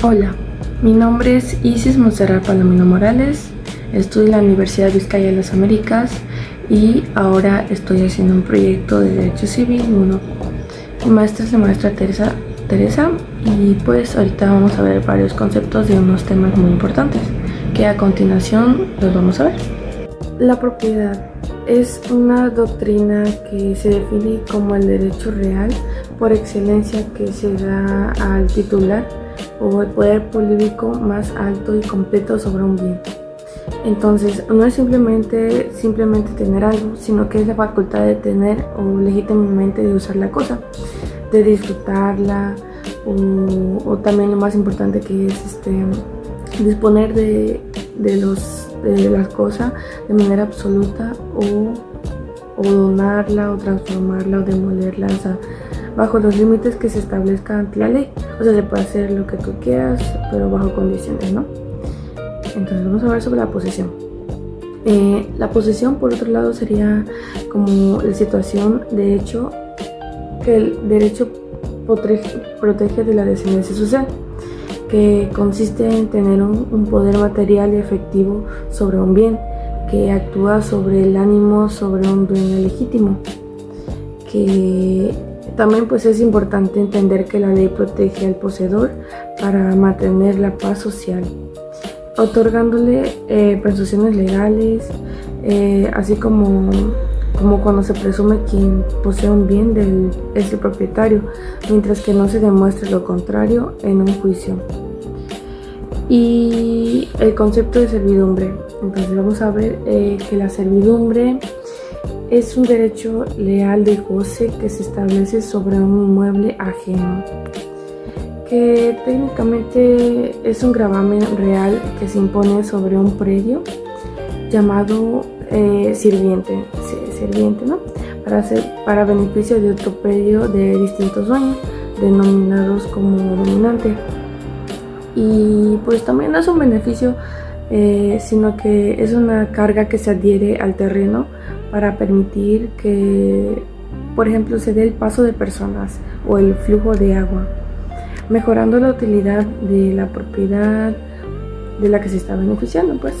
Hola, mi nombre es Isis Montserrat Palomino Morales, estudio en la Universidad Vizcaya de las Américas y ahora estoy haciendo un proyecto de Derecho Civil 1. Mi maestra es la maestra Teresa y pues ahorita vamos a ver varios conceptos de unos temas muy importantes que a continuación los vamos a ver. La propiedad es una doctrina que se define como el derecho real por excelencia que se da al titular o el poder político más alto y completo sobre un bien. Entonces, no es simplemente tener algo, sino que es la facultad de tener o legítimamente de usar la cosa, de disfrutarla o también lo más importante que es disponer de las cosas de manera absoluta o donarla o transformarla o demolerla, o sea, bajo los límites que se establezcan ante la ley. O sea, se puede hacer lo que tú quieras, pero bajo condiciones, ¿no? Entonces vamos a ver sobre la posesión. La posesión, por otro lado, sería como la situación de hecho que el derecho protege de la descendencia social, que consiste en tener un poder material y efectivo sobre un bien, que actúa sobre el ánimo, sobre un dueño legítimo, que también pues es importante entender que la ley protege al poseedor para mantener la paz social, otorgándole prestaciones legales, así como cuando se presume quien posee un bien es el propietario, mientras que no se demuestre lo contrario en un juicio. Y el concepto de servidumbre. Entonces vamos a ver que la servidumbre es un derecho leal de goce que se establece sobre un inmueble ajeno, que técnicamente es un gravamen real que se impone sobre un predio llamado sirviente, ¿no? Para beneficio de otro predio de distintos dueños, denominados como dominante. Y pues también no es un beneficio, sino que es una carga que se adhiere al terreno para permitir que, por ejemplo, se dé el paso de personas o el flujo de agua, mejorando la utilidad de la propiedad de la que se está beneficiando, pues,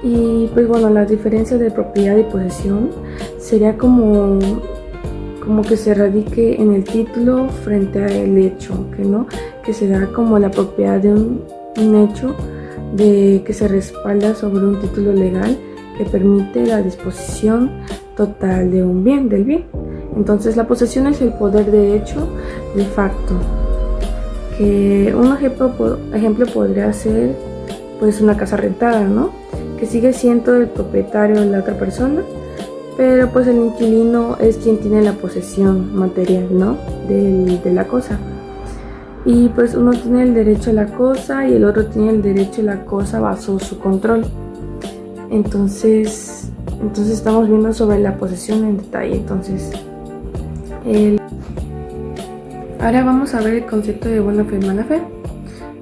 Y pues bueno, la diferencia de propiedad y posesión sería como que se radique en el título frente al hecho, que se da como la propiedad de un hecho de que se respalda sobre un título legal que permite la disposición total de un bien, del bien. Entonces la posesión es el poder de hecho de facto, que un ejemplo podría ser pues una casa rentada, ¿no? Que sigue siendo el propietario de la otra persona, pero pues el inquilino es quien tiene la posesión material, ¿no? de la cosa. Y pues uno tiene el derecho a la cosa y el otro tiene el derecho a la cosa bajo su control. Entonces estamos viendo sobre la posesión en detalle. Ahora vamos a ver el concepto de buena fe y mala fe.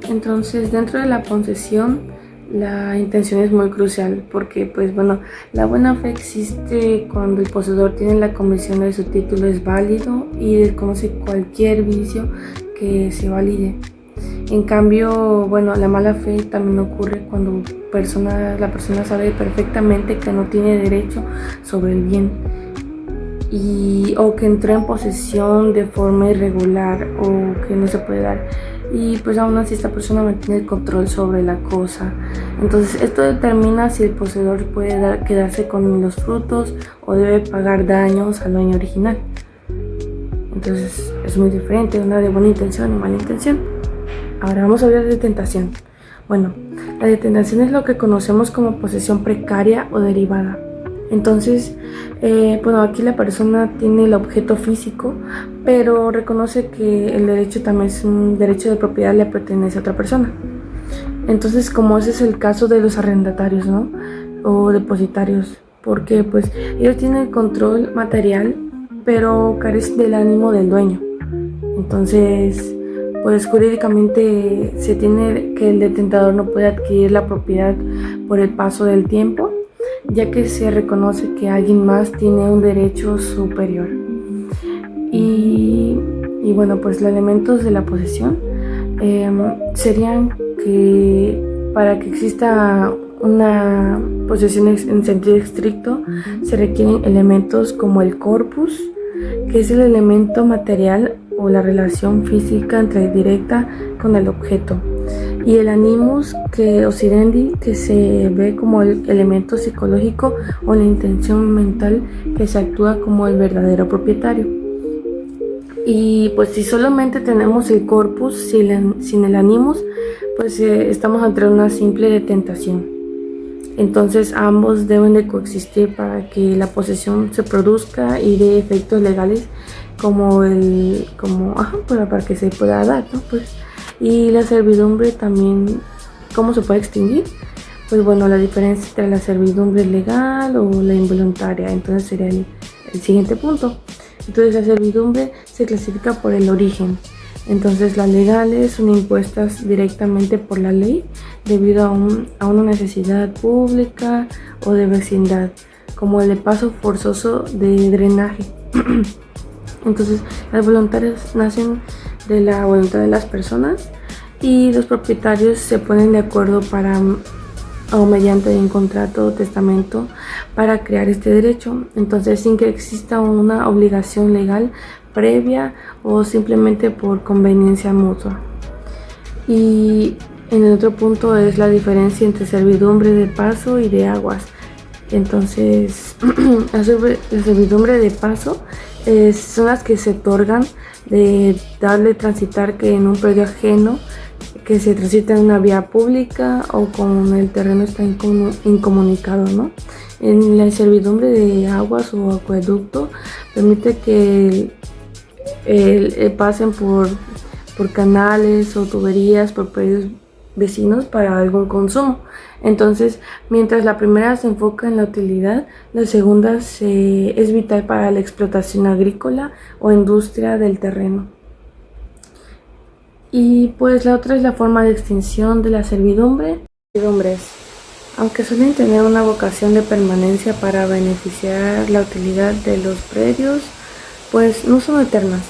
Entonces, dentro de la posesión, la intención es muy crucial porque, pues bueno, la buena fe existe cuando el poseedor tiene la convicción de que su título es válido y desconoce cualquier vicio que se valide. En cambio, bueno, la mala fe también ocurre cuando la persona sabe perfectamente que no tiene derecho sobre el bien o que entró en posesión de forma irregular o que no se puede dar. Y pues aún así esta persona mantiene el control sobre la cosa. Entonces esto determina si el poseedor puede quedarse con los frutos o debe pagar daños al dueño original. Entonces es muy diferente una de buena intención y mala intención. Ahora vamos a hablar de tentación. Bueno, la detentación es lo que conocemos como posesión precaria o derivada. Entonces, aquí la persona tiene el objeto físico, pero reconoce que el derecho también es un derecho de propiedad, le pertenece a otra persona. Entonces, como ese es el caso de los arrendatarios, ¿no? O depositarios, porque pues ellos tienen el control material, pero carecen del ánimo del dueño. Entonces, pues jurídicamente se tiene que el detentador no puede adquirir la propiedad por el paso del tiempo, ya que se reconoce que alguien más tiene un derecho superior. Y Y bueno, pues los elementos de la posesión serían que para que exista una posesión en sentido estricto se requieren elementos como el corpus, que es el elemento material o la relación física directa con el objeto, y el animus que osidendi, que se ve como el elemento psicológico o la intención mental que se actúa como el verdadero propietario. Y pues si solamente tenemos el corpus sin el animus, pues estamos ante una simple tentación. Entonces ambos deben de coexistir para que la posesión se produzca y dé efectos legales para que se pueda dar, ¿no? Pues, y la servidumbre también, ¿cómo se puede extinguir? Pues bueno, la diferencia entre la servidumbre legal o la involuntaria, entonces sería el siguiente punto. Entonces la servidumbre se clasifica por el origen. Entonces las legales son impuestas directamente por la ley debido a una necesidad pública o de vecindad, como el de paso forzoso de drenaje. Entonces las voluntarias nacen de la voluntad de las personas y los propietarios se ponen de acuerdo o mediante un contrato o testamento para crear este derecho, entonces sin que exista una obligación legal previa o simplemente por conveniencia mutua. Y en el otro punto es la diferencia entre servidumbre de paso y de aguas. Entonces la servidumbre de paso son las que se otorgan de darle transitar que en un predio ajeno que se transita en una vía pública o con el terreno está incomunicado, ¿no? En la servidumbre de aguas o acueducto permite que pasen por canales o tuberías, por predios vecinos para algún consumo. Entonces, mientras la primera se enfoca en la utilidad, la segunda es vital para la explotación agrícola o industria del terreno. Y pues la otra es la forma de extinción de la servidumbre. Servidumbres, aunque suelen tener una vocación de permanencia para beneficiar la utilidad de los predios, pues no son eternas,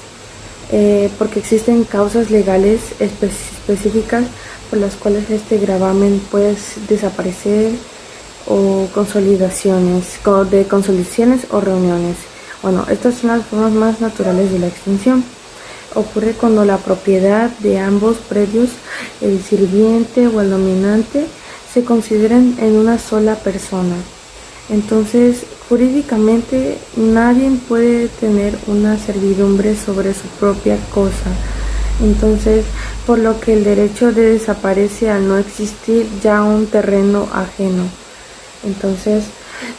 porque existen causas legales específicas por las cuales este gravamen puede desaparecer, o consolidaciones o reuniones. Bueno, estas son las formas más naturales de la extinción. Ocurre cuando la propiedad de ambos predios, el sirviente o el dominante, se consideran en una sola persona. Entonces, jurídicamente nadie puede tener una servidumbre sobre su propia cosa. Entonces, por lo que el derecho desaparece al no existir ya un terreno ajeno. Entonces,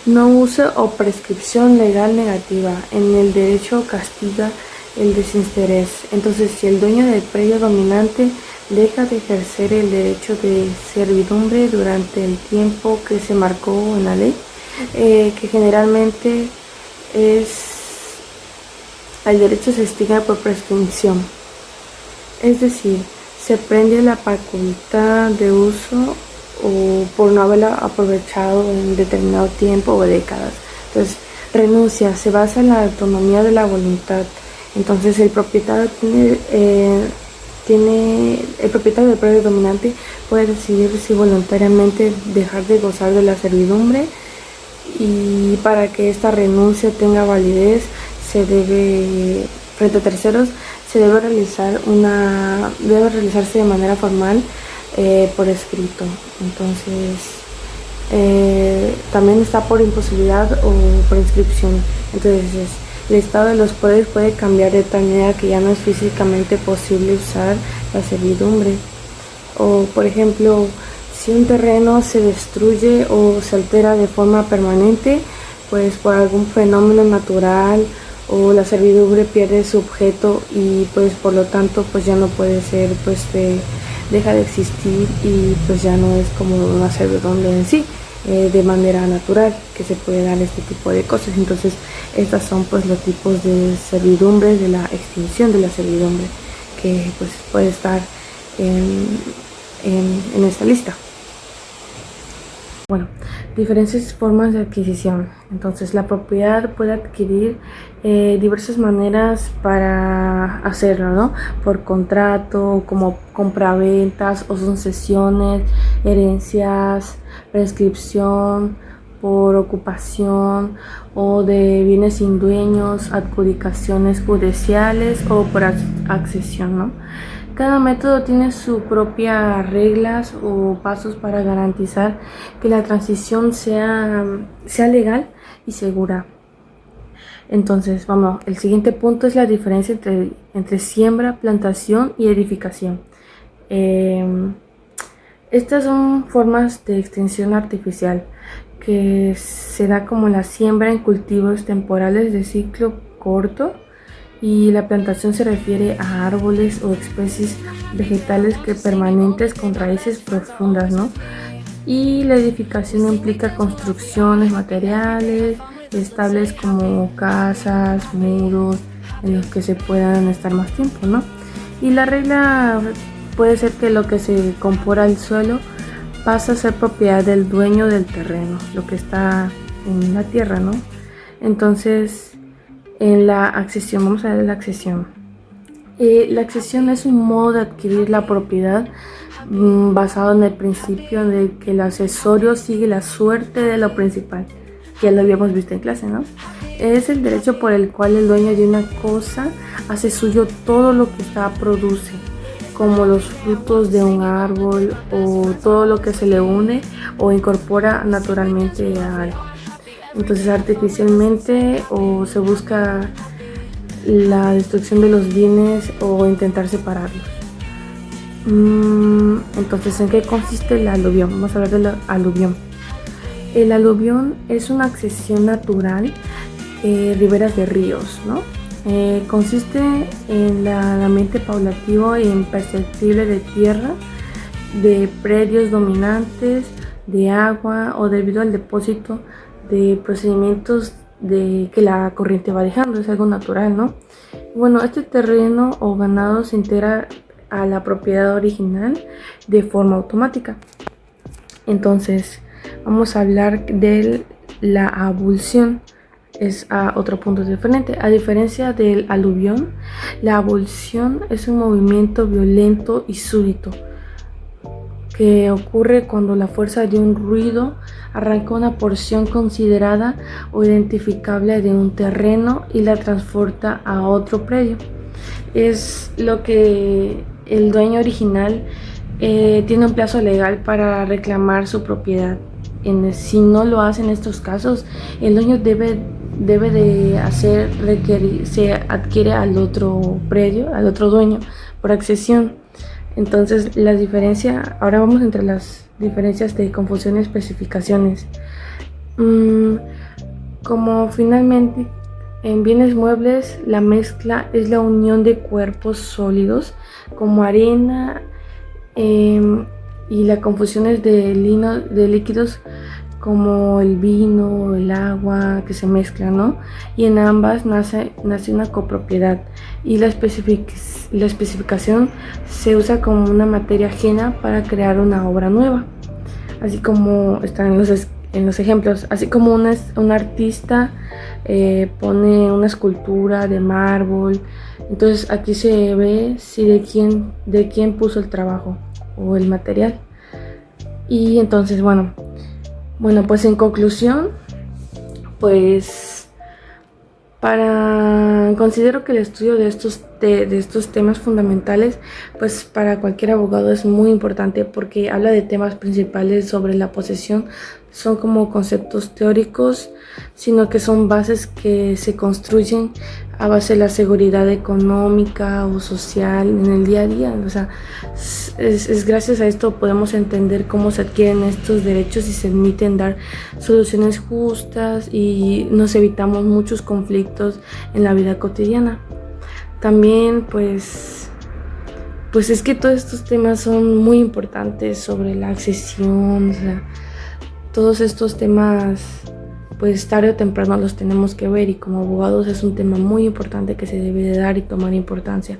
no uso o prescripción legal negativa. En el derecho castiga el desinterés. Entonces, si el dueño del predio dominante deja de ejercer el derecho de servidumbre durante el tiempo que se marcó en la ley, que generalmente el derecho se extingue por prescripción, es decir, se prende la facultad de uso o por no haberla aprovechado en determinado tiempo o décadas. Entonces, renuncia, se basa en la autonomía de la voluntad. Entonces el propietario el propietario del predio dominante puede decidir si voluntariamente dejar de gozar de la servidumbre, y para que esta renuncia tenga validez frente a terceros debe realizarse de manera formal por escrito. Entonces también está por imposibilidad o por inscripción. Entonces el estado de los poderes puede cambiar de tal manera que ya no es físicamente posible usar la servidumbre. O por ejemplo, si un terreno se destruye o se altera de forma permanente, pues por algún fenómeno natural, o la servidumbre pierde su objeto y pues por lo tanto pues ya no puede ser, pues deja de existir y pues ya no es como una servidumbre en sí, de manera natural que se puede dar este tipo de cosas. Entonces estas son pues los tipos de servidumbre, de la extinción de la servidumbre, que pues puede estar en esta lista. Bueno, diferentes formas de adquisición. Entonces, la propiedad puede adquirir diversas maneras para hacerlo, ¿no? Por contrato, como compraventas o sucesiones, herencias, prescripción, por ocupación o de bienes sin dueños, adjudicaciones judiciales o por accesión, ¿no? Cada método tiene sus propias reglas o pasos para garantizar que la transición sea legal y segura. Entonces, vamos, el siguiente punto es la diferencia entre siembra, plantación y edificación. Estas son formas de extensión artificial que se da como la siembra en cultivos temporales de ciclo corto, y la plantación se refiere a árboles o especies vegetales que permanentes con raíces profundas, ¿no? Y la edificación implica construcciones materiales estables como casas, muros, en los que se puedan estar más tiempo, ¿no? Y la regla puede ser que lo que se incorpora al suelo pasa a ser propiedad del dueño del terreno, lo que está en la tierra, ¿no? Entonces, en la accesión, vamos a ver la accesión. La accesión es un modo de adquirir la propiedad basado en el principio de que el accesorio sigue la suerte de lo principal. Ya lo habíamos visto en clase, ¿no? Es el derecho por el cual el dueño de una cosa hace suyo todo lo que ésta produce, como los frutos de un árbol o todo lo que se le une o incorpora naturalmente a algo. Entonces, artificialmente o se busca la destrucción de los bienes o intentar separarlos. Entonces, ¿en qué consiste el aluvión? Vamos a hablar del aluvión. El aluvión es una accesión natural riberas de ríos, ¿no? Consiste en el arrasamiento paulativo e imperceptible de tierra, de predios dominantes, de agua o debido al depósito de procedimientos de que la corriente va dejando, es algo natural, ¿no? Bueno, este terreno o ganado se integra a la propiedad original de forma automática. Entonces, vamos a hablar de la abulsión. Es a otro punto diferente. A diferencia del aluvión, la abulsión es un movimiento violento y súbito que ocurre cuando la fuerza de un ruido arranca una porción considerada o identificable de un terreno y la transporta a otro predio. Es lo que el dueño original tiene un plazo legal para reclamar su propiedad. Si no lo hace en estos casos, el dueño debe de se adquiere al otro predio, al otro dueño por accesión. Entonces, la diferencia, ahora vamos entre las diferencias de confusión y especificaciones. Como finalmente en bienes muebles, la mezcla es la unión de cuerpos sólidos como arena, y la confusión es de líquidos como el vino, el agua que se mezclan, ¿no? Y en ambas nace una copropiedad, y la especificación se usa como una materia ajena para crear una obra nueva, así como están en los ejemplos, así como un artista pone una escultura de mármol. Entonces aquí se ve si de quién puso el trabajo o el material. Y entonces, bueno, pues en conclusión, pues considero que el estudio de estos temas fundamentales, pues para cualquier abogado es muy importante, porque habla de temas principales sobre la posesión. Son como conceptos teóricos, sino que son bases que se construyen a base de la seguridad económica o social en el día a día. O sea, es gracias a esto podemos entender cómo se adquieren estos derechos y se permiten dar soluciones justas, y nos evitamos muchos conflictos en la vida cotidiana. También pues es que todos estos temas son muy importantes sobre la accesión, o sea, todos estos temas pues tarde o temprano los tenemos que ver, y como abogados es un tema muy importante que se debe de dar y tomar importancia.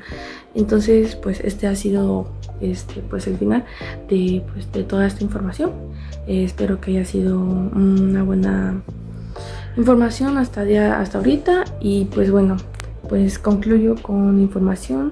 Entonces pues este ha sido pues el final de toda esta información. Espero que haya sido una buena información hasta ahorita, y pues bueno, pues concluyo con información